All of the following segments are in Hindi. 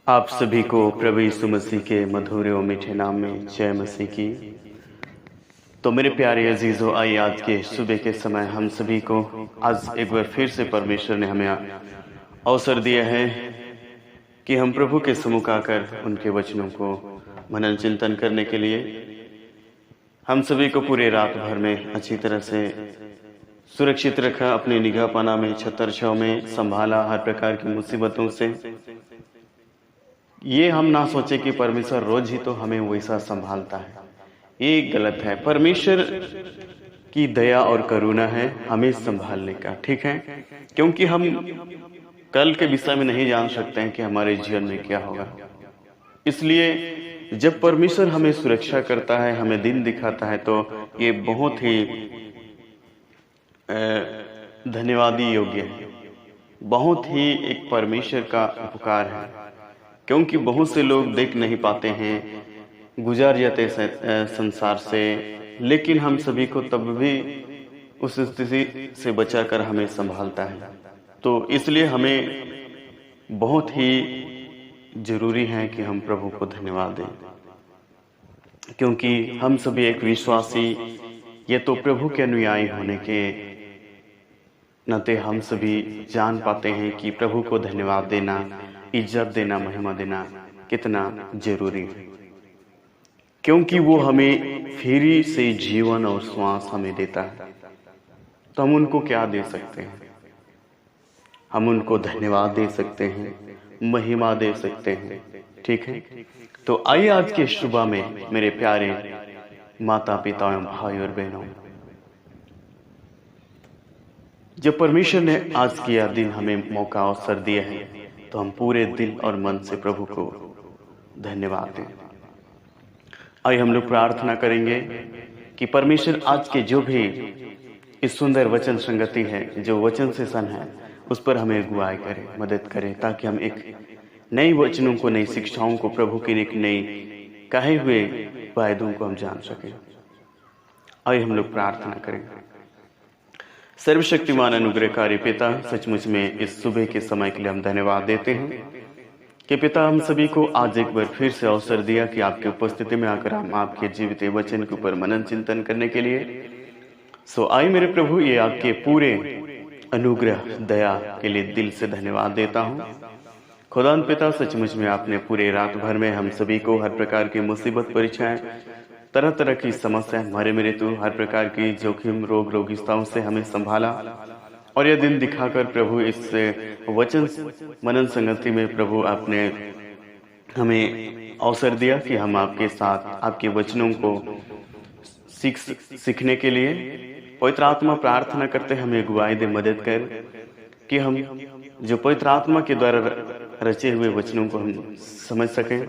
आप सभी को प्रभु यीशु मसीह के मधुर और मीठे नाम में जय मसीह की। तो मेरे प्यारे अजीजों, आइए आज के सुबह के समय हम सभी को आज एक बार फिर से परमेश्वर ने हमें अवसर दिया है कि हम प्रभु के सम्मुख आकर उनके वचनों को मनन चिंतन करने के लिए हम सभी को पूरे रात भर में अच्छी तरह से सुरक्षित रखा, अपनी निगाह पाना में, छतर छाव में संभाला हर प्रकार की मुसीबतों से। ये हम ना सोचे कि परमेश्वर रोज ही तो हमें वैसा संभालता है, ये गलत है। परमेश्वर की दया और करुणा है हमें संभालने का, ठीक है, क्योंकि हम कल के विषय में नहीं जान सकते हैं कि हमारे जीवन में क्या होगा। इसलिए जब परमेश्वर हमें सुरक्षा करता है, हमें दिन दिखाता है, तो ये बहुत ही धन्यवादी योग्य है, बहुत ही एक परमेश्वर का उपकार है। क्योंकि बहुत से लोग देख नहीं पाते हैं, गुजार जाते संसार से, लेकिन हम सभी को तब भी उस स्थिति से बचाकर हमें संभालता है। तो इसलिए हमें बहुत ही जरूरी है कि हम प्रभु को धन्यवाद दें, क्योंकि हम सभी एक विश्वासी, ये तो प्रभु के अनुयायी होने के नाते हम सभी जान पाते हैं कि प्रभु को धन्यवाद देना, इज्जत देना, महिमा देना कितना जरूरी है, क्योंकि वो हमें फ्री से जीवन और श्वास हमें देता है। तो हम उनको क्या दे सकते हैं? हम उनको धन्यवाद दे सकते हैं, महिमा दे सकते हैं, ठीक है। तो आइए आज के सुबह में मेरे प्यारे माता पिता एवं भाई और बहनों, जब परमेश्वर ने आज की यह दिन हमें मौका अवसर दिया है, तो हम पूरे दिल और मन से प्रभु को धन्यवाद दें। आइए हम लोग प्रार्थना करेंगे कि परमेश्वर आज के जो भी इस सुंदर वचन संगति है, जो वचन सेशन है, उस पर हमें अगुवाई करे, मदद करे, ताकि हम एक नई वचनों को, नई शिक्षाओं को, प्रभु की एक नई कहे हुए वायदों को हम जान सकें। आइए हम लोग प्रार्थना करेंगे। सर्वशक्तिमान अनुग्रहकारी पिता, सचमुच में इस सुबह के समय के लिए हम धन्यवाद देते हैं कि पिता हम सभी को आज एक बार फिर से अवसर दिया कि आपकी उपस्थिति में आकर हम आपके जीवित वचन के ऊपर मनन चिंतन करने के लिए। सो आई मेरे प्रभु, ये आपके पूरे अनुग्रह दया के लिए दिल से धन्यवाद देता हूँ। खुदान पिता, सचमुच में आपने पूरे रात भर में हम सभी को हर प्रकार की मुसीबत, परीक्षाएं, तरह तरह की समस्या, हमारे मेरे तो हर प्रकार की जोखिम, रोग रोगिस्ताओं से हमें संभाला, और यह दिन दिखाकर प्रभु इस वचन मनन संगति में प्रभु आपने हमें अवसर दिया कि हम आपके साथ आपके वचनों को सीखने के लिए पवित्र आत्मा प्रार्थना करते हमें अगुवाई दे, मदद कर कि हम जो पवित्र आत्मा के द्वारा रचे हुए वचनों को हम समझ सकें,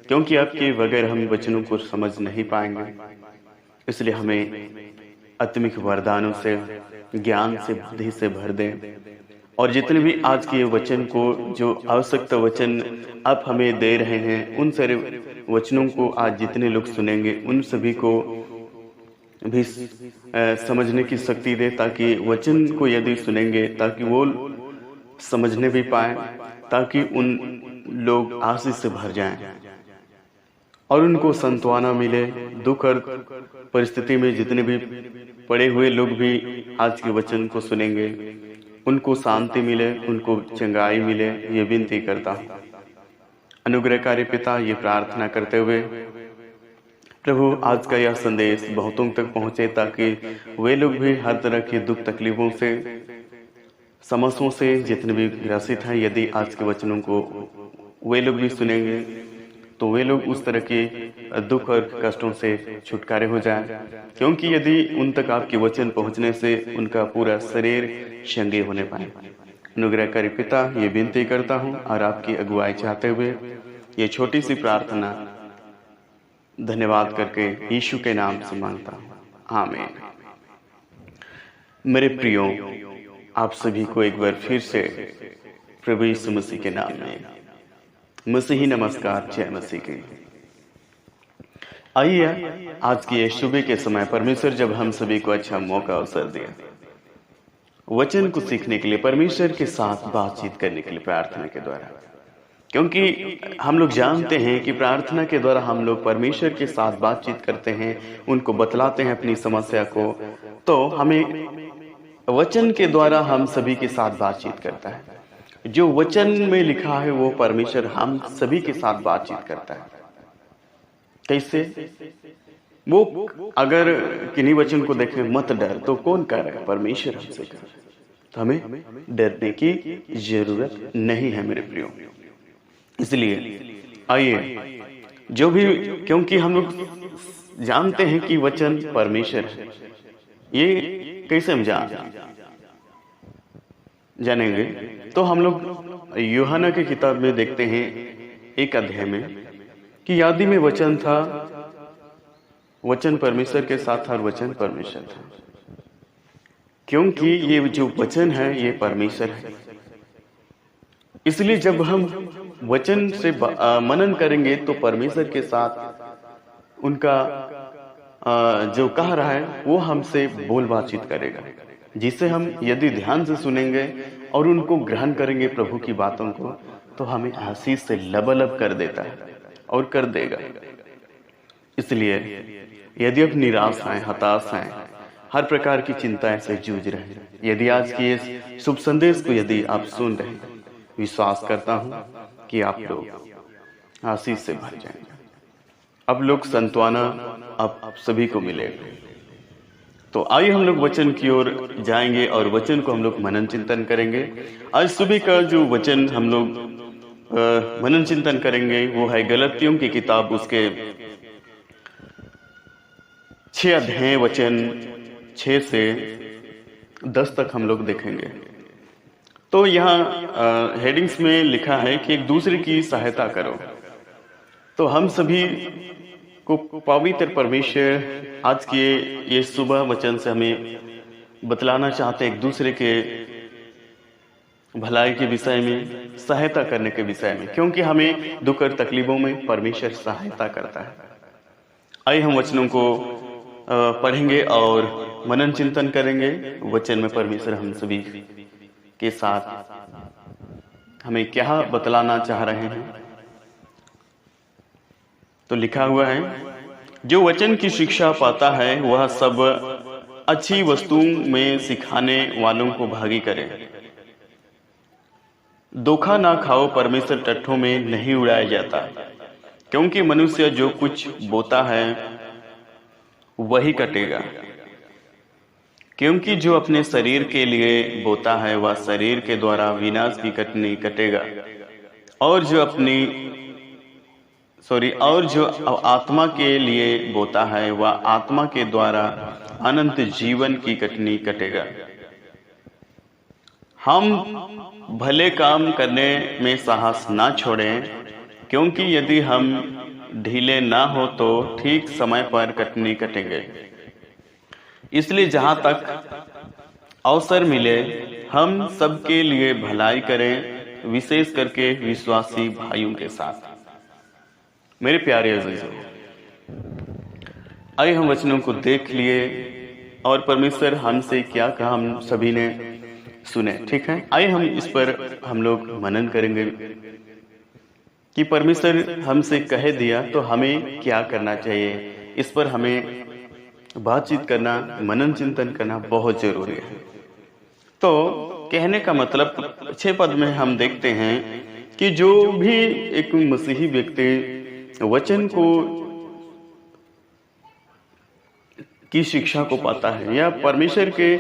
क्योंकि आपके बगैर हम वचनों को समझ नहीं पाएंगे। इसलिए हमें आत्मिक वरदानों से, ज्ञान से, बुद्धि से भर दें, और जितने भी आज के वचन को, जो आवश्यकता वचन आप हमें दे रहे हैं, उन सारे वचनों को आज जितने लोग सुनेंगे, उन सभी को भी समझने की शक्ति दे, ताकि वचन को यदि सुनेंगे ताकि वो समझने भी पाए, ताकि उन लोग आशीष से भर जाएं और उनको सांत्वना मिले। दुख और परिस्थिति में जितने भी पड़े हुए लोग भी आज के वचन को सुनेंगे, उनको शांति मिले, उनको चंगाई मिले, ये विनती करता हूँ। अनुग्रहकारी पिता, ये प्रार्थना करते हुए प्रभु आज का यह संदेश बहुतों तक पहुंचे, ताकि वे लोग भी हर तरह की दुख तकलीफों से, समस्याओं से जितने भी ग्रसित हैं, यदि आज के वचनों को वे लोग भी सुनेंगे, तो वे लोग उस तरह के दुख और कष्टों से छुटकारे हो जाएं, क्योंकि यदि उन तक आपके वचन पहुंचने से उनका पूरा शरीर चंगे होने पाए। अनुग्रहकारी पिता, ये विनती करता हूं और आपकी अगुवाई चाहते हुए ये छोटी सी प्रार्थना धन्यवाद करके यीशु के नाम से मांगता हूं, आमीन। मेरे प्रियो, आप सभी को एक बार फिर से प्रभु यीशु मसीह के नाम में मसीही नमस्कार, जय मसीह की। आइए आज की सुबह के समय परमेश्वर जब हम सभी को अच्छा मौका अवसर दिया वचन को सीखने के लिए, परमेश्वर के साथ बातचीत करने के लिए प्रार्थना के द्वारा, क्योंकि हम लोग जानते हैं कि प्रार्थना के द्वारा हम लोग परमेश्वर के साथ बातचीत करते हैं, उनको बतलाते हैं अपनी समस्या को। तो हमें वचन के द्वारा हम सभी के साथ बातचीत करता है। जो वचन में लिखा है वो परमेश्वर हम सभी के साथ बातचीत करता है। कैसे? वो अगर किन्हीं वचन को देखें, मत डर, तो कौन कह रहा है? परमेश्वर हमसे कह रहा है। तो हमें डरने की जरूरत नहीं है मेरे प्रियो। इसलिए आइए जो भी, क्योंकि हम लोग जानते हैं कि वचन परमेश्वर है। ये कैसे हम जानेंगे? तो हम लोग यूहन्ना की किताब में देखते हैं 1 अध्याय में कि आदि में वचन था, वचन परमेश्वर के साथ था और वचन परमेश्वर था। क्योंकि ये जो वचन है ये परमेश्वर है, इसलिए जब हम वचन से मनन करेंगे तो परमेश्वर के साथ उनका जो कह रहा है वो हमसे बोल बातचीत करेगा, जिसे हम यदि ध्यान से सुनेंगे और उनको ग्रहण करेंगे प्रभु की बातों को, तो हमें आशीष से लबालब कर देता है और कर देगा। इसलिए यदि आप निराश हैं, हताश हैं, हर प्रकार की चिंताएं से जूझ रहे हैं, यदि आज की इस शुभ संदेश को यदि आप सुन रहे हैं, विश्वास करता हूं कि आप लोग आशीष से भर जाएंगे। अब लोग संतवाना आप सभी को मिलेगा। तो आइए हम लोग वचन की ओर जाएंगे और वचन को हम लोग मनन चिंतन करेंगे। आज सुबह का जो वचन हम लोग मनन चिंतन करेंगे वो है गलतियों की किताब, उसके 6 अध्याय वचन 6 से 10 तक हम लोग देखेंगे। तो यहाँ हेडिंग्स में लिखा है कि एक दूसरे की सहायता करो। तो हम सभी को पवित्र परमेश्वर आज के ये सुबह वचन से हमें बतलाना चाहते हैं, एक दूसरे के भलाई के विषय में, सहायता करने के विषय में, क्योंकि हमें दुख और तकलीफों में परमेश्वर सहायता करता है। आइए हम वचनों को पढ़ेंगे और मनन चिंतन करेंगे। वचन में परमेश्वर हम सभी के साथ हमें क्या बतलाना चाह रहे हैं। तो लिखा हुआ है, जो वचन की शिक्षा पाता है वह सब अच्छी वस्तुओं में सिखाने वालों को भागी करे। धोखा ना खाओ, परमेश्वर टट्ठों में नहीं उड़ाया जाता, क्योंकि मनुष्य जो कुछ बोता है वही कटेगा। क्योंकि जो अपने शरीर के लिए बोता है वह शरीर के द्वारा विनाश की कटनी कटेगा, और जो आत्मा के लिए बोता है वह आत्मा के द्वारा अनंत जीवन की कटनी कटेगा। हम भले काम करने में साहस ना छोड़ें, क्योंकि यदि हम ढीले ना हो तो ठीक समय पर कटनी कटेंगे। इसलिए जहां तक अवसर मिले हम सबके लिए भलाई करें, विशेष करके विश्वासी भाइयों के साथ। मेरे प्यारे अजीजों, आइए हम वचनों को देख लिए और परमेश्वर हमसे क्या कहा हम सभी ने सुने। ठीक है, आइए हम इस पर हम लोग मनन करेंगे कि परमेश्वर हमसे कह दिया तो हमें क्या करना चाहिए। इस पर हमें बातचीत करना, मनन चिंतन करना बहुत जरूरी है। तो कहने का मतलब 6 पद में हम देखते हैं कि जो भी एक मसीही व्यक्ति वचन को की शिक्षा को पाता है या परमेश्वर के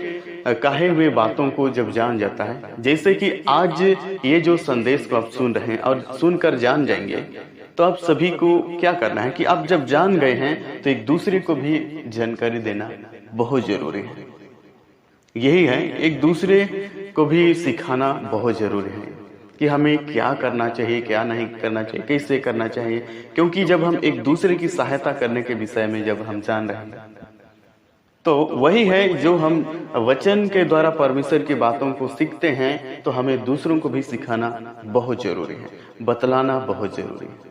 कहे हुए बातों को जब जान जाता है, जैसे कि आज ये जो संदेश को आप सुन रहे हैं और सुनकर जान जाएंगे, तो आप सभी को क्या करना है कि आप जब जान गए हैं तो एक दूसरे को भी जानकारी देना बहुत जरूरी है। यही है, एक दूसरे को भी सिखाना बहुत जरूरी है कि हमें क्या करना चाहिए, क्या नहीं करना चाहिए, कैसे करना चाहिए। क्योंकि जब हम एक दूसरे की सहायता करने के विषय में जब हम जान रहे हैं, तो वही है जो हम वचन के द्वारा परमेश्वर की बातों को सीखते हैं, तो हमें दूसरों को भी सिखाना बहुत जरूरी है, बतलाना बहुत जरूरी है।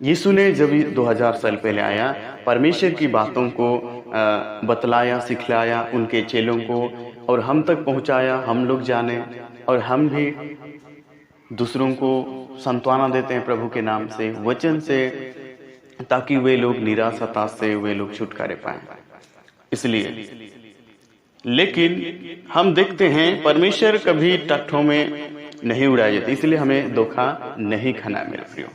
यीशु ने जब 2000 साल पहले आया, परमेश्वर की बातों को बतलाया, सिखलाया उनके चेलों को और हम तक पहुंचाया, हम लोग जाने और हम भी दूसरों को सांत्वना देते हैं प्रभु के नाम से, वचन से, ताकि वे लोग निराश हताश से वे लोग छुटकारे पाएं। इसलिए लेकिन हम देखते हैं परमेश्वर कभी टट्ठों में नहीं उड़ाए जाते, इसलिए हमें धोखा नहीं खाना है मेरे प्रियो।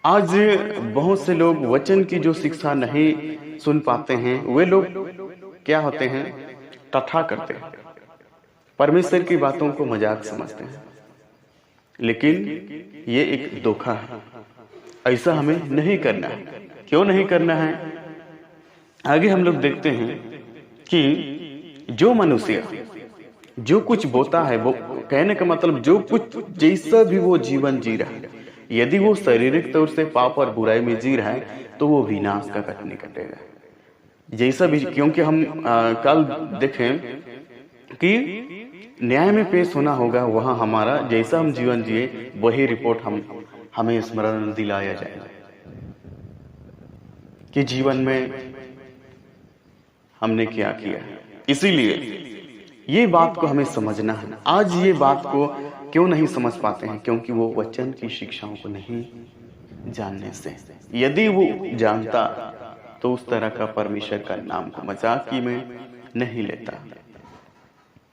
आज बहुत से लोग वचन की जो शिक्षा नहीं सुन पाते हैं, वे लोग क्या होते हैं, टट्ठा करते हैं, परमेश्वर की बातों को मजाक समझते हैं। लेकिन ये एक धोखा है, ऐसा हमें नहीं करना है। क्यों नहीं करना है? आगे हम लोग देखते हैं कि जो मनुष्य जो कुछ बोता है, वो कहने का मतलब जो कुछ जैसा भी वो जीवन जी रहा है, यदि वो शारीरिक तौर से पाप और बुराई में जी रहा है तो वो विनाश का कटनी कटेगा। जैसा भी, क्योंकि हम कल देखें कि न्याय में पेश होना होगा, वहां हमारा जैसा हम जीवन जिए वही रिपोर्ट हमें स्मरण दिलाया जाएगा कि जीवन में हमने क्या किया। इसीलिए ये बात को हमें समझना है। आज ये बात को क्यों नहीं समझ पाते हैं? क्योंकि वो वचन की शिक्षाओं को नहीं जानने से। यदि वो जानता तो उस तरह का परमेश्वर का नाम को मजाकी में नहीं लेता।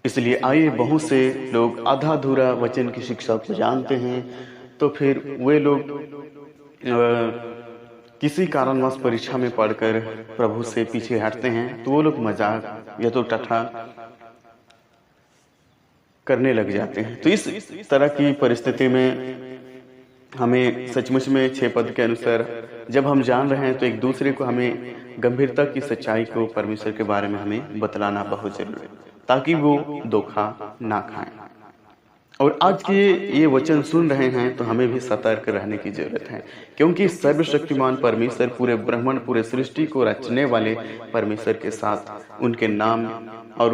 इसलिए आइए, बहुत से लोग आधा अधूरा वचन की शिक्षा को जानते हैं, तो फिर वे लोग किसी कारणवश परीक्षा में पढ़कर प्रभु से पीछे हटते हैं, तो वो लोग मजाक या तो टट्ठा करने लग जाते हैं। तो इस तरह की परिस्थिति में हमें सचमुच में 6 पद के अनुसार जब हम जान रहे हैं, तो एक दूसरे को हमें गंभीरता की सच्चाई को परमेश्वर के बारे में हमें बतलाना बहुत जरूरी है, ताकि वो धोखा ना खाएं। और आज के ये वचन सुन रहे हैं तो हमें भी सतर्क रहने की जरूरत है, क्योंकि सर्वशक्तिमान परमेश्वर, पूरे ब्रह्मांड, पूरे सृष्टि को रचने वाले परमेश्वर के साथ उनके नाम और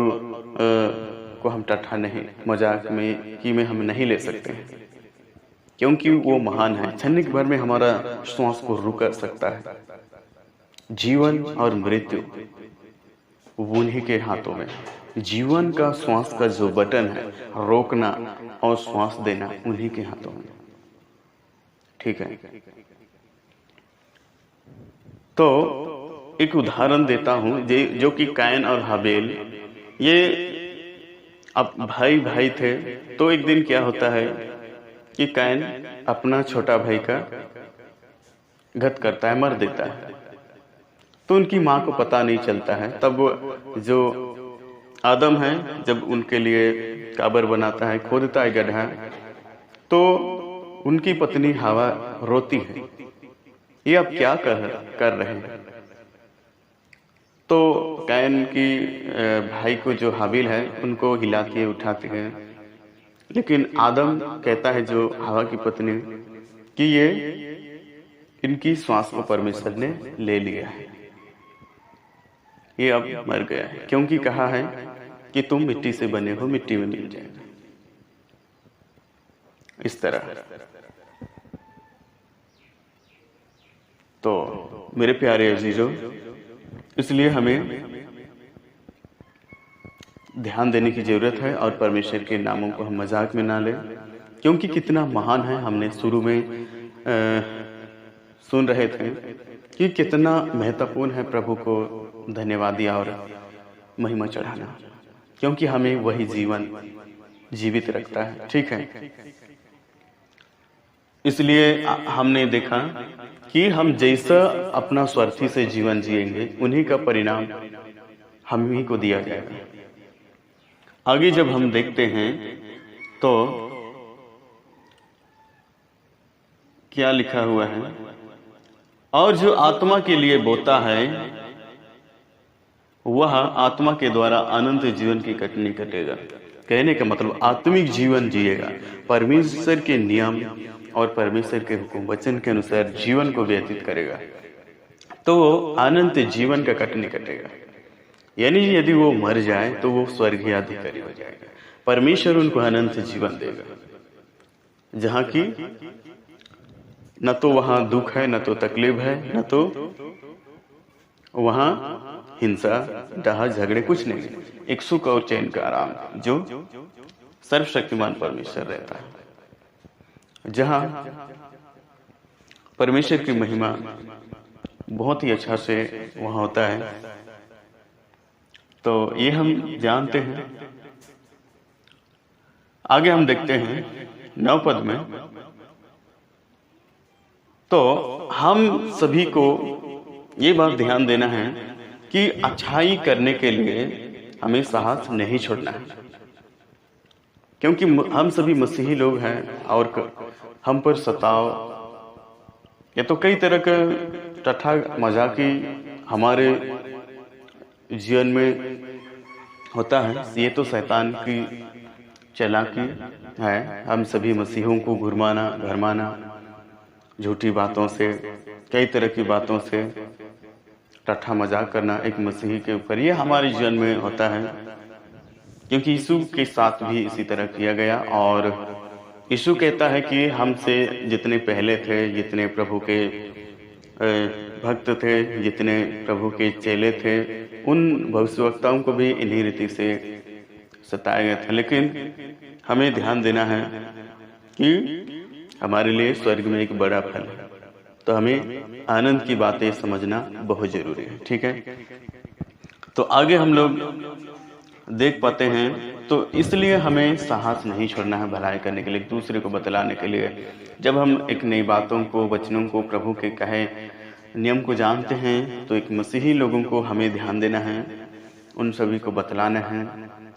को हम टट्ठा नहीं, मजाक में हम नहीं ले सकते हैं, क्योंकि वो महान है। क्षणिक भर में हमारा श्वास को रुक सकता है। जीवन और मृत्यु उन्हीं के हाथों में। जीवन का श्वास का जो बटन है, रोकना और श्वास देना, उन्हीं के हाथों में। ठीक है, तो एक उदाहरण देता हूं, जो कि कैन और हाबेल, ये अब भाई थे। तो एक दिन क्या होता है कि कैन अपना छोटा भाई का घात करता है, मर देता है। तो उनकी माँ को पता नहीं चलता है। तब जो आदम है, जब उनके लिए काबर बनाता है, खोदता है गड्ढा, तो उनकी पत्नी हवा रोती है, ये अब क्या कर रहे हैं। तो कैन की भाई को जो हाबिल है, उनको हिला के उठाते हैं, लेकिन आदम कहता है, जो हवा की पत्नी, कि ये इनकी श्वास को परमेश्वर ने ले लिया है, ये अब मर गया है, क्योंकि कहा है कि तुम मिट्टी से बने हो, मिट्टी में मिल जाएगा। इस तरह। तो मेरे प्यारे अजीजों, इसलिए हमें ध्यान देने की जरूरत है और परमेश्वर के नामों को हम मजाक में ना लें, क्योंकि कितना महान है। हमने शुरू में सुन रहे थे कि कितना महत्वपूर्ण है प्रभु को धन्यवाद दिया और महिमा चढ़ाना, क्योंकि हमें वही जीवन जीवित रखता है। ठीक है, इसलिए हमने देखा कि हम जैसा अपना स्वार्थी से जीवन जिएंगे, उन्हीं का परिणाम हम ही को दिया जाएगा। आगे जब हम देखते हैं तो क्या लिखा हुआ है, और जो आत्मा के लिए बोता है वह आत्मा के द्वारा अनंत जीवन की कटनी कटेगा। कहने का मतलब आत्मिक जीवन जिएगा, परमेश्वर के नियम और परमेश्वर के हुक्म वचन के अनुसार जीवन को व्यतीत करेगा, तो वो अनंत जीवन का कटनी कटेगा। यानी यदि वो मर जाए तो वो स्वर्गीय अधिकारी हो जाएगा। परमेश्वर उनको अनंत जीवन देगा, जहां की न तो वहां दुख है, न तो तकलीफ है, न तो वहां हिंसा, डाह, झगड़े, कुछ नहीं। एक सुख और चैन का आराम जो सर्वशक्तिमान परमेश्वर रहता है, जहां परमेश्वर की महिमा बहुत ही अच्छा से वहां होता है। तो ये हम जानते हैं। आगे हम देखते हैं 9 पद में, तो हम सभी को ये बात ध्यान देना है कि अच्छाई करने के लिए हमें साहस नहीं छोड़ना है, क्योंकि हम सभी मसीही लोग हैं और हम पर सताव या तो कई तरह का टट्ठा मजाकी हमारे जीवन में होता है। ये तो शैतान की चालाकी है, हम सभी मसीहों को घुरमाना, भरमाना, झूठी बातों से, कई तरह की बातों से टट्ठा मजाक करना एक मसीही के ऊपर, ये हमारे जीवन में होता है, क्योंकि यीशु के साथ भी इसी तरह किया गया। और यीशु कहता है कि हमसे जितने पहले थे, जितने प्रभु के भक्त थे, जितने प्रभु के चेले थे, उन भविष्यवक्ताओं को भी इन्हीं रीति से सताया गया था। लेकिन हमें ध्यान देना है कि हमारे लिए स्वर्ग में एक बड़ा फल है, तो हमें आनंद की बातें समझना बहुत जरूरी है। ठीक है, तो आगे हम लोग देख पाते हैं। तो इसलिए हमें साहस नहीं छोड़ना है भलाई करने के लिए, एक दूसरे को बतलाने के लिए। जब हम एक नई बातों को, वचनों को, प्रभु के कहे नियम को जानते हैं, तो एक मसीही लोगों को हमें ध्यान देना है, उन सभी को बतलाना है,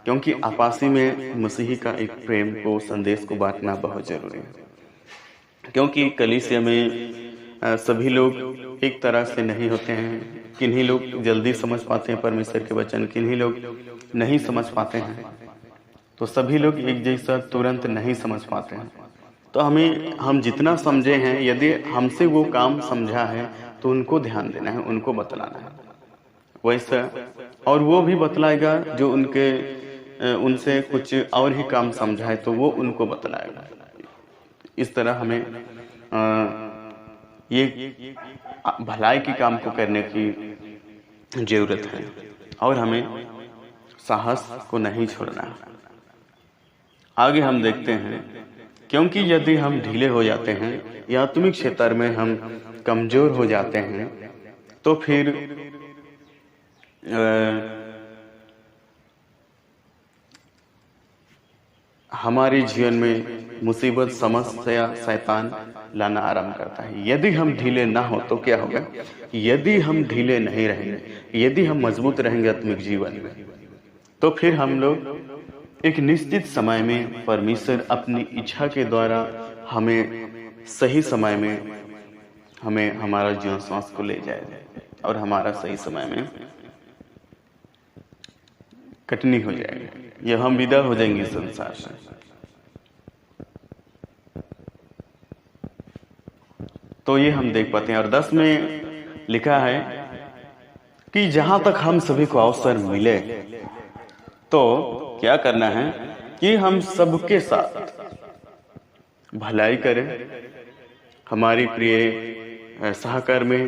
क्योंकि आपसी में मसीही का एक प्रेम को, संदेश को बांटना बहुत जरूरी है। क्योंकि कलीसिया में सभी लोग एक तरह से नहीं होते हैं। किन्हीं लोग जल्दी समझ पाते हैं परमेश्वर के वचन, किन्हीं लोग नहीं समझ पाते हैं। तो सभी लोग एक जैसा तुरंत नहीं समझ पाते हैं। तो हम जितना समझे हैं, यदि हमसे वो काम समझा है तो उनको ध्यान देना है, उनको बतलाना है वैसा, और वो भी बतलाएगा जो उनसे कुछ और ही काम समझा है तो वो उनको बतलाएगा। इस तरह हमें ये भलाई के काम को करने की जरूरत है, और हमें साहस को नहीं छोड़ना है। आगे हम देखते हैं, क्योंकि यदि हम ढीले हो जाते हैं या आत्मिक क्षेत्र में हम कमजोर हो जाते हैं, तो फिर हमारे जीवन में मुसीबत, समस्या, शैतान लाना आरंभ करता है। यदि हम ढीले ना हो तो क्या होगा? यदि हम ढीले नहीं रहेंगे, यदि हम मजबूत रहेंगे आत्मिक जीवन में, तो फिर हम लोग एक निश्चित समय में परमेश्वर अपनी इच्छा के द्वारा हमें सही समय में हमें हमारा जीवन श्वास को ले जाएगा, और हमारा सही समय में कटनी हो जाएगी, यह हम विदा हो जाएंगे संसार से। तो ये हम देख पाते हैं। और 10 में लिखा है कि जहां तक हम सभी को अवसर मिले, तो क्या करना है कि हम सबके साथ भलाई करें, हमारी प्रिय सहकर्मी,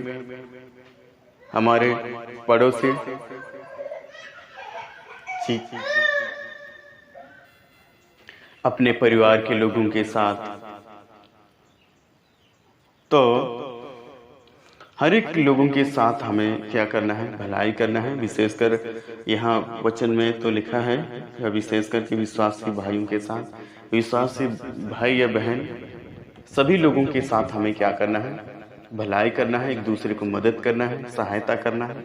हमारे पड़ोसी, अपने परिवार के लोगों के साथ। तो हर एक लोगों के साथ हमें क्या करना है? भलाई करना है। विशेषकर यहाँ वचन में तो लिखा है, विशेषकर के विश्वासी भाइयों के साथ, विश्वासी भाई या बहन, सभी लोगों के साथ हमें क्या करना है? भलाई करना है, एक दूसरे को मदद करना है, सहायता करना है।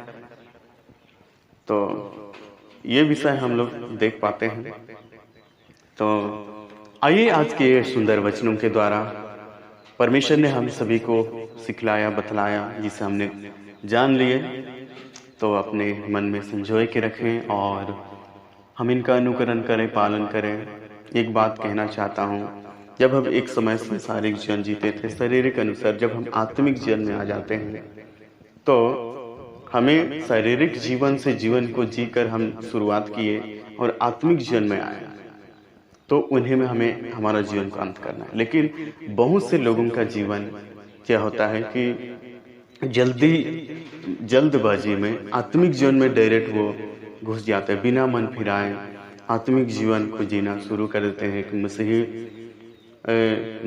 तो ये विषय हम लोग देख पाते हैं। तो आइए आज के सुंदर वचनों के द्वारा परमेश्वर ने हम सभी को सिखलाया, बतलाया, जिसे हमने जान लिए, तो अपने मन में संजोए के रखें और हम इनका अनुकरण करें, पालन करें। एक बात कहना चाहता हूँ, जब हम एक समय संसारिक जीवन जीते थे शारीरिक अनुसार, जब हम आत्मिक जीवन में आ जाते हैं, तो हमें शारीरिक जीवन से जीवन को जीकर हम शुरुआत किए और आत्मिक जीवन में आए, तो उन्हीं में हमें हमारा जीवन का अंत करना है। लेकिन बहुत से लोगों का जीवन क्या होता है कि जल्दबाजी में आत्मिक जीवन में डायरेक्ट वो घुस जाते हैं, बिना मन फिराए, आत्मिक जीवन को जीना शुरू कर देते हैं, एक मसीही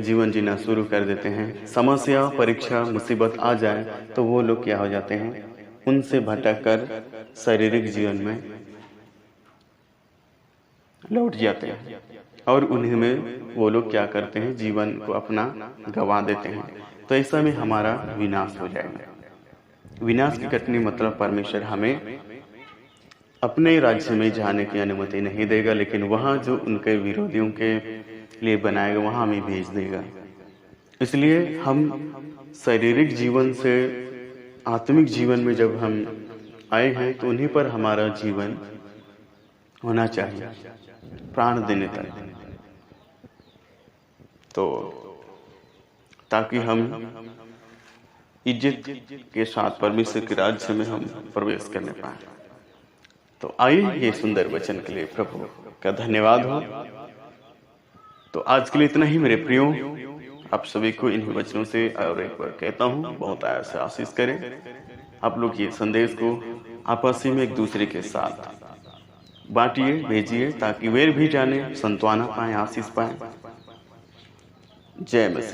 जीवन जीना शुरू कर देते हैं। समस्या, परीक्षा, मुसीबत आ जाए तो वो लोग क्या हो जाते हैं, उनसे भटक कर शारीरिक जीवन में लौट जाते हैं और उन्हीं में वो लोग क्या करते हैं, जीवन को अपना गंवा देते हैं। तो ऐसा में हमारा विनाश हो जाएगा। विनाश की घटनी मतलब परमेश्वर हमें अपने राज्य में जाने की अनुमति नहीं देगा, लेकिन वहाँ जो उनके विरोधियों के लिए बनाएगा वहाँ हमें भेज देगा। इसलिए हम शारीरिक जीवन से आत्मिक जीवन में जब हम आए हैं तो उन्हीं पर हमारा जीवन होना चाहिए, प्राण देने तक, तो ताकि हम इज्जत के साथ परमेश्वर के राज्य में हम प्रवेश करने पाए। तो आइए ये सुंदर वचन के लिए प्रभु का धन्यवाद हो। तो आज के लिए इतना ही मेरे प्रियो, आप सभी को इन वचनों से और एक बार कहता हूँ, बहुत आया से आशीष करें। आप लोग ये संदेश को आपस में एक दूसरे के साथ बांटिए, भेजिए, ताकि वे भी जाने, संतवाना पाए, आशीष पाए। जय मसीह।